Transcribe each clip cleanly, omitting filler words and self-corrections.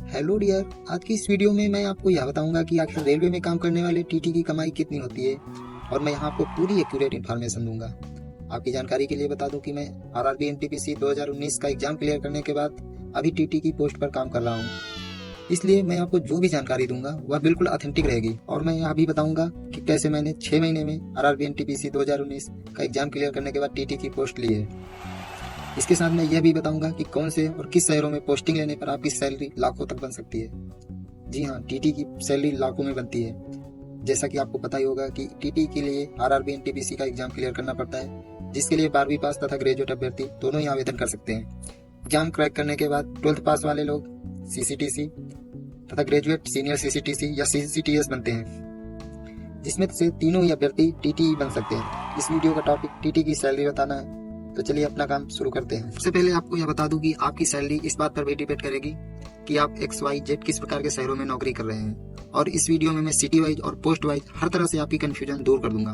Hello dear, आज की इस वीडियो में मैं आपको यह बताऊंगा कि आखिर रेलवे में काम करने वाले टीटी की कमाई कितनी होती है और मैं यहाँ आपको पूरी एक्यूरेट इन्फॉर्मेशन दूंगा। आपकी जानकारी के लिए बता दूं कि मैं आरआरबी एनटीपीसी 2019 का एग्जाम क्लियर करने के बाद अभी टीटी की पोस्ट पर काम कर रहा हूँ। इसलिए मैं आपको जो भी जानकारी दूंगा वह बिल्कुल ऑथेंटिक रहेगी और मैं यह भी बताऊंगा कि कैसे मैंने 6 महीने में आरआरबी एनटीपीसी 2019 का एग्जाम क्लियर करने के बाद टीटी की पोस्ट ली है। इसके साथ मैं यह भी बताऊंगा कि कौन से और किस शहरों में पोस्टिंग लेने पर आपकी सैलरी लाखों तक बन सकती है। जी हाँ, टीटी की सैलरी लाखों में बनती है। जैसा कि आपको पता ही होगा कि टीटी के लिए आरआरबी एनटीपीसी का एग्जाम क्लियर करना पड़ता है, जिसके लिए 12वीं पास तथा ग्रेजुएट अभ्यर्थी दोनों ही आवेदन कर सकते हैं। एग्जाम क्रैक करने के बाद 12th पास वाले लोग सीसीटीसी तथा ग्रेजुएट सीनियर सीसीटीसी या सीसीटीएस बनते हैं, जिसमें से तीनों ही अभ्यर्थी टीटी बन सकते हैं। इस वीडियो का टॉपिक टीटी की सैलरी बताना है, तो चलिए अपना काम शुरू करते हैं। सबसे पहले आपको यह बता दूं कि आपकी सैलरी इस बात पर भी डिपेंड करेगी कि आप XYZ किस प्रकार के शहरों में नौकरी कर रहे हैं। और इस वीडियो में मैं सिटी वाइज और पोस्ट वाइज हर तरह से आपकी कंफ्यूजन दूर कर दूंगा।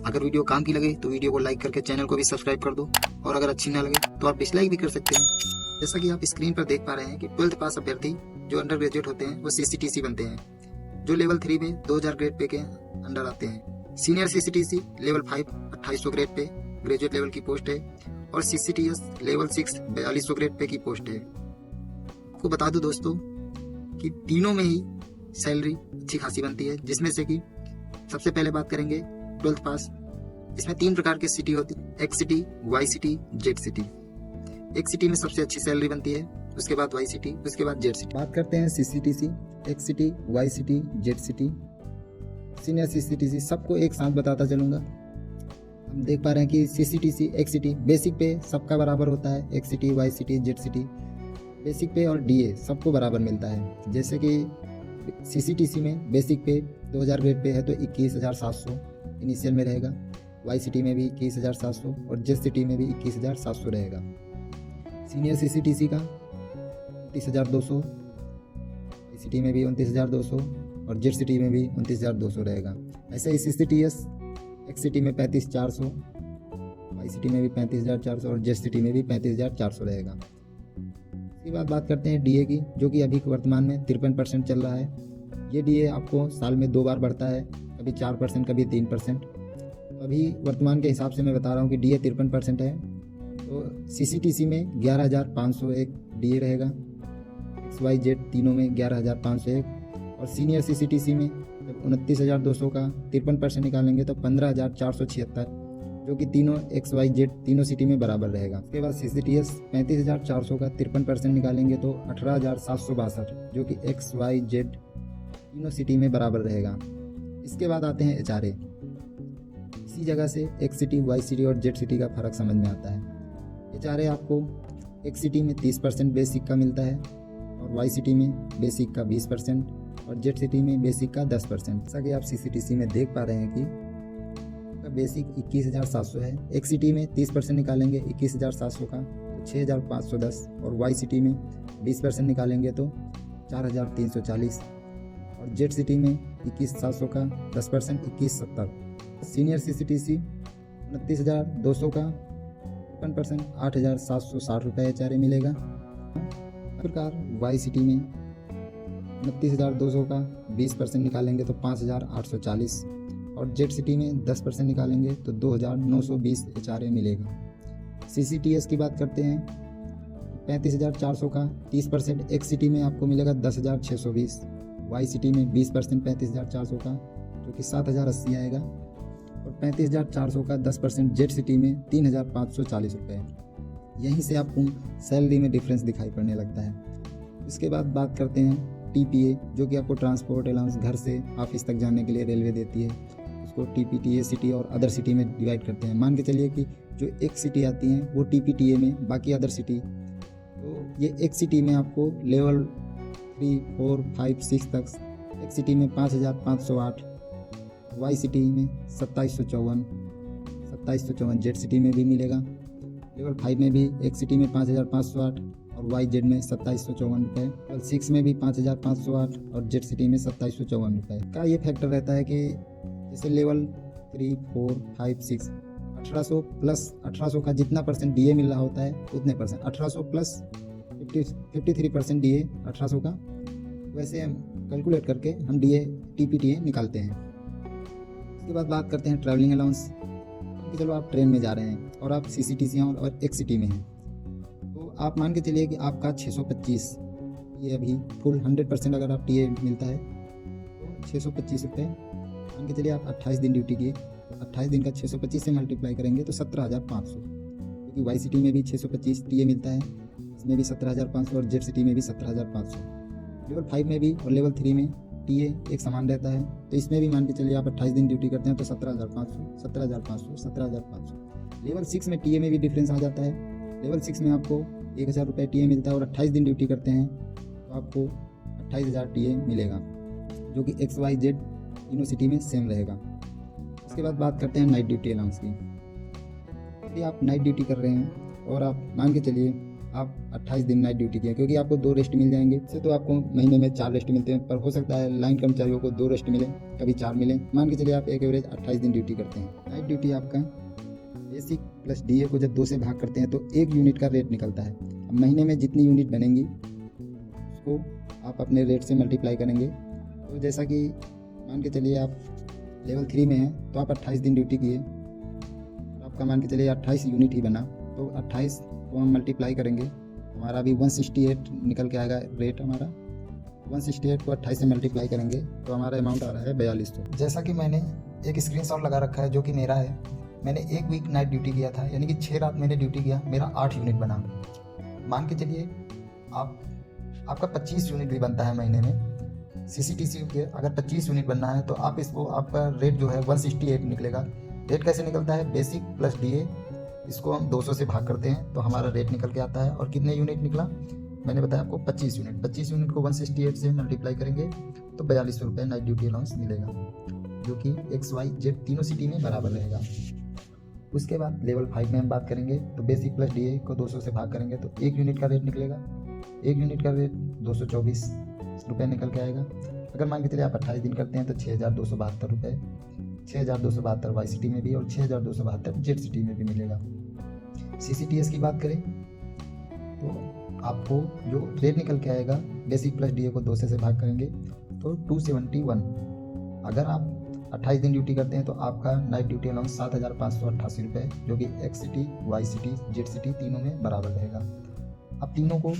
अगर वीडियो काम की लगे तो वीडियो को लाइक करके चैनल को भी सब्सक्राइब कर दो, और अगर अच्छी ना लगे तो आप डिसलाइक भी कर सकते हैं। जैसा कि आप स्क्रीन पर देख पा रहे हैं कि 12th पास अभ्यर्थी जो अंडर ग्रेजुएट होते हैं वो सीसीटीसी बनते हैं, जो लेवल 3 में 2000 ग्रेड पे के अंडर आते हैं। Senior CCTC level 5 2800 grade pay graduate level की पोस्ट है, और सीसीटीएस लेवल 6 4200 ग्रेड पे की पोस्ट है। आपको बता दूं दोस्तों कि तीनों में ही सैलरी अच्छी खासी बनती है, जिसमें से कि सबसे पहले बात करेंगे 12th पास। इसमें 3 प्रकार की सिटी होती है, X city, Y city, Z city. X city में सबसे अच्छी सैलरी बनती है, उसके बाद वाई सिटी, उसके बाद जेड सिटी। बात करते हैं CCTC, X city, Y city, Z city, senior CCTC, सबको एक साथ बताता चलूंगा। हम देख पा रहे हैं कि सीसीटीसी, एक्स सिटी बेसिक पे सबका बराबर होता है। X city, Y city, Z city basic pay और डीए सबको बराबर मिलता है। जैसे कि सीसीटीसी में बेसिक पे 2000 ग्रेड पे है तो 21,700 इनिशियल में रहेगा। वाई सिटी में भी 21,700 और जेड सिटी में भी 21,700 रहेगा। सीनियर सीसीटीसी का 29,200, वाई सिटी में भी 29,200 और जेड सिटी में भी 29,200 रहेगा। ऐसे ही सीसीटीएस एक्स सिटी में 35,400, वाई सिटी में भी 35,400 और जेड सिटी में भी 35,400 रहेगा। इसके बाद बात करते हैं डीए की, जो कि अभी वर्तमान में 53% चल रहा है। ये डीए आपको साल में 2 बार बढ़ता है, कभी 4%, कभी 3%। अभी वर्तमान के हिसाब से मैं बता रहा हूँ कि डीए 53% है। तो सीसीटीसी में 11,501 डीए रहेगा, XYZ तीनों में 11,501, और सीनियर सीसीटीसी में जब 29,200 का 53% निकालेंगे तो 15,476, जो कि तीनों XYZ तीनों सिटी में बराबर रहेगा। उसके बाद सीसीटीएस 35,400 का 53% निकालेंगे तो 18,762, जो कि XYZ तीनों सिटी में बराबर रहेगा। इसके बाद आते हैं एचआरए। इसी जगह से एक्स सिटी, वाई सिटी और जेड सिटी का फर्क समझ में आता है। एचआरए आपको एक्स सिटी में 30% बेसिक का मिलता है, और वाई सिटी में बेसिक का 20% और जेड सिटी में बेसिक का 10%। जैसा कि आप सीसीटीसी में देख पा रहे हैं कि बेसिक 21,700 है। एक्स सिटी में 30% निकालेंगे 21,700 का तो 6,510, और वाई सिटी में 20% निकालेंगे तो 4,340, और जेड सिटी में 21,700 का 10% 21,70। सीनियर सीसीटीसी 29,200 का 53% 8,760 रुपये एचआरए मिलेगा। इस प्रकार वाई सिटी में 29,200 का 20% निकालेंगे तो 5,840, और जेड सिटी में 10% निकालेंगे तो 2,920 एचआरए मिलेगा। सीसीटीएस की बात करते हैं, 35,400 का 30% एक्स सिटी में आपको मिलेगा 10,620, वाई सिटी में 20% 35,400 का जो कि 7,080 आएगा, और 35,400 का 10% जेड सिटी में 3,540 रुपये। यहीं से आपको सैलरी में डिफरेंस दिखाई पड़ने लगता है। इसके बाद बात करते हैं टीपीए, जो कि आपको ट्रांसपोर्ट अलाउंस घर से ऑफिस तक जाने के लिए रेलवे देती है। उसको टीपीटीए सिटी और अदर सिटी में डिवाइड करते हैं। मान के चलिए कि जो एक सिटी आती हैं वो टीपीटीए में, बाकी अदर सिटी, तो ये एक सिटी में आपको लेवल 3, 4, 5, 6 तक, एक सिटी में 5,508, वाई सिटी में 2754, जेड सिटी में भी मिलेगा। लेवल 5 में भी एक सिटी में 5,508 और वाई जेड में 2754 रुपये, लेवल 6 में भी 5,508 और जेड सिटी में 2754 रुपये का ये फैक्टर रहता है कि जैसे लेवल 3, 4, 5, 6 1800 प्लस 1800 का जितना परसेंट डीए मिल रहा होता है उतने परसेंट, 1800 प्लस 53% डीए 1800 का, वैसे हम कैलकुलेट करके हम DA TPTA निकालते हैं। उसके बाद बात करते हैं ट्रैवलिंग अलाउंस कि चलो आप ट्रेन में जा रहे हैं और आप CCTC और XCT में हैं, तो आप मान के चलिए कि आपका 625 ये अभी फुल 100% अगर आप TA मिलता है तो 625 रुपये मान के चलिए आप 28 दिन ड्यूटी किए, तो 28 दिन का 625 से मल्टीप्लाई करेंगे तो 17,500, क्योंकि YCT में भी 625 TA मिलता है, इसमें भी 17,500 और ZCT में भी 17,500। लेवल 5 में भी और लेवल 3 में TA एक समान रहता है, तो इसमें भी मान के चलिए आप 28 दिन ड्यूटी करते हैं तो 17,500 17,500 17,500। लेवल 6 में TA में भी डिफरेंस आ जाता है। लेवल 6 में आपको 1,000 रुपये TA मिलता है और 28 दिन ड्यूटी करते हैं तो आपको 28,000 TA मिलेगा, जो कि XYZ तीनों सिटी में सेम रहेगा। उसके बाद बात करते हैं नाइट ड्यूटी अलाउंस की। यदि आप नाइट ड्यूटी कर रहे हैं और आप मान के चलिए आप 28 दिन नाइट ड्यूटी किए, क्योंकि आपको 2 रेस्ट मिल जाएंगे, इससे तो आपको महीने में 4 रेस्ट मिलते हैं, पर हो सकता है लाइन कर्मचारियों को 2 रेस्ट मिले, कभी 4 मिले। मान के चलिए आप एक एवरेज 28 दिन ड्यूटी करते हैं। नाइट ड्यूटी आपका बेसिक प्लस DA को जब 2 से भाग करते हैं तो 1 यूनिट का रेट निकलता है। अब महीने में जितनी यूनिट बनेंगी उसको आप अपने रेट से मल्टीप्लाई करेंगे। तो जैसा कि मान के चलिए आप लेवल 3 में हैं तो आप 28 दिन ड्यूटी किए, आपका मान के चलिए 28 यूनिट ही बना, तो 28 को हम मल्टीप्लाई करेंगे, हमारा अभी 168 निकल के आएगा रेट हमारा। 168 को 28 से मल्टीप्लाई करेंगे तो हमारा अमाउंट आ रहा है 4200। जैसा कि मैंने एक स्क्रीनशॉट लगा रखा है जो कि मेरा है, मैंने 1 वीक नाइट ड्यूटी किया था, यानी कि 6 रात मैंने ड्यूटी किया, मेरा 8 यूनिट बना। मान के चलिए आपका 25 यूनिट भी बनता है महीने में। CCTC के अगर 25 यूनिट बनना है तो आप इसको आपका रेट जो है 168 निकलेगा। रेट कैसे निकलता है? बेसिक प्लस DA, इसको हम 200 से भाग करते हैं तो हमारा रेट निकल के आता है। और कितने यूनिट निकला? मैंने बताया आपको 25 यूनिट। 25 यूनिट को 168 से मल्टीप्लाई करेंगे तो 4200 रुपये नाइट ड्यूटी अलाउंस मिलेगा, जो कि XYZ तीनों सिटी में बराबर रहेगा। उसके बाद लेवल 5 में हम बात करेंगे तो बेसिक प्लस DA को 200 से भाग करेंगे तो 1 यूनिट का रेट निकलेगा। 1 यूनिट का रेट 224 रुपये निकल के आएगा। अगर मान के चलिए आप 28 दिन करते हैं तो 6,272 रुपये, 6,272 YCT में भी और 6,272 ZCT में भी मिलेगा। CCTS की बात करें तो आपको जो रेट निकल के आएगा बेसिक प्लस DA को 200 से भाग करेंगे तो 271। अगर आप 28 दिन ड्यूटी करते हैं तो आपका नाइट ड्यूटी अलाउंस 7,588 रुपये, जो कि XCT YCT ZCT तीनों में बराबर रहेगा। अब तीनों को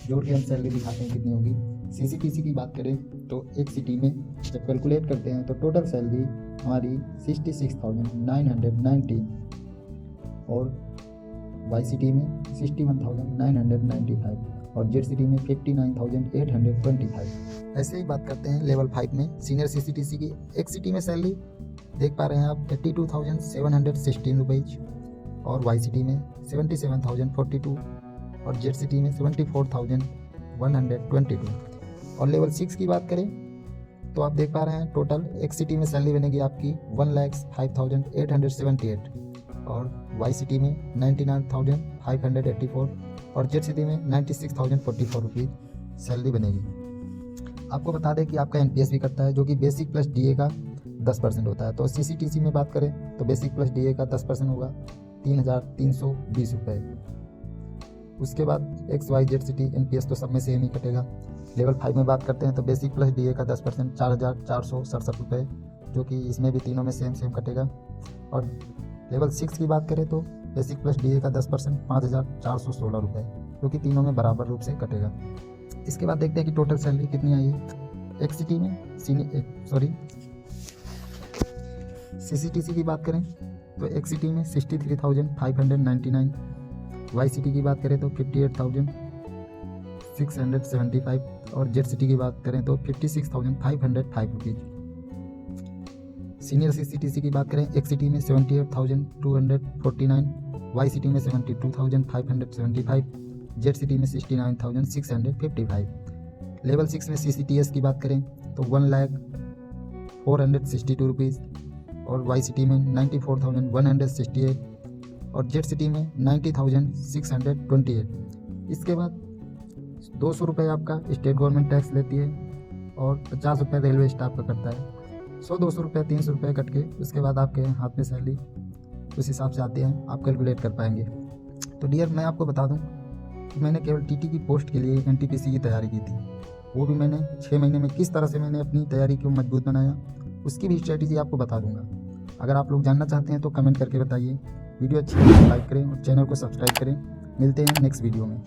जोड़ के हम सैलरी दिखाते हैं कितनी होगी। CCTC की बात करें तो एक सिटी में जब कैलकुलेट करते हैं तो टोटल सैलरी हमारी 66,990 और YCT में 61,995 और ZCT में 59,825। ऐसे ही बात करते हैं लेवल 5 में सीनियर CCTC की। एक सिटी में सैलरी देख पा रहे हैं आप 82,716 रुपीज़ और YCT में 77,042 और ZCT में 74,122। और लेवल 6 की बात करें तो आप देख पा रहे हैं टोटल एक सिटी में सैलरी बनेगी आपकी 1,05,878 और YCT में 99,584 और ZCT में 96,044 रुपीज़ सैलरी बनेगी। आपको बता दें कि आपका NPS भी करता है, जो कि बेसिक प्लस DA का 10% होता है। तो CCTC में बात करें तो बेसिक प्लस DA का 10% होगा 3,320 रुपये। उसके बाद XYZ सिटी NPS तो सब में सेम ही कटेगा। लेवल 5 में बात करते हैं तो बेसिक प्लस DA का 10% 4,467 रुपये, जो कि इसमें भी तीनों में सेम कटेगा। और लेवल 6 की बात करें तो बेसिक प्लस DA का 10% 5,416 रुपये, जो कि तीनों में बराबर रूप से कटेगा। इसके बाद देखते हैं कि टोटल सैलरी कितनी आई है। एक सिटी में CCTC की बात करें तो एक सिटी में 63,599, YCT की बात करें तो 58,675 और ZCT की बात करें तो 56,505 रुपीज़। सीनियर CCTC की बात करें एक सिटी में 78,249, YCT में 72,575, ZCT में 69,655। लेवल 6 में CCTS की बात करें तो 1,04,62 रुपीज़ और YCT में 94,168 और ZCT में 90,628। इसके बाद 200 रुपये आपका स्टेट गवर्नमेंट टैक्स लेती है और 50 रुपये रेलवे स्टाफ का करता है। 100-200 रुपये 300 रुपये कट के उसके बाद आपके हाथ में सैलरी उस हिसाब से आते हैं, आप कैलकुलेट कर पाएंगे। तो डियर, मैं आपको बता दूं कि मैंने केवल TT की पोस्ट के लिए NTPC की तैयारी की थी। वो भी मैंने 6 महीने में किस तरह से मैंने अपनी तैयारी को मजबूत बनाया, उसकी भी स्ट्रेटजी आपको बता दूंगा। अगर आप लोग जानना चाहते हैं तो कमेंट करके बताइए। वीडियो अच्छी लगे तो लाइक करें और चैनल को सब्सक्राइब करें। मिलते हैं नेक्स्ट वीडियो में।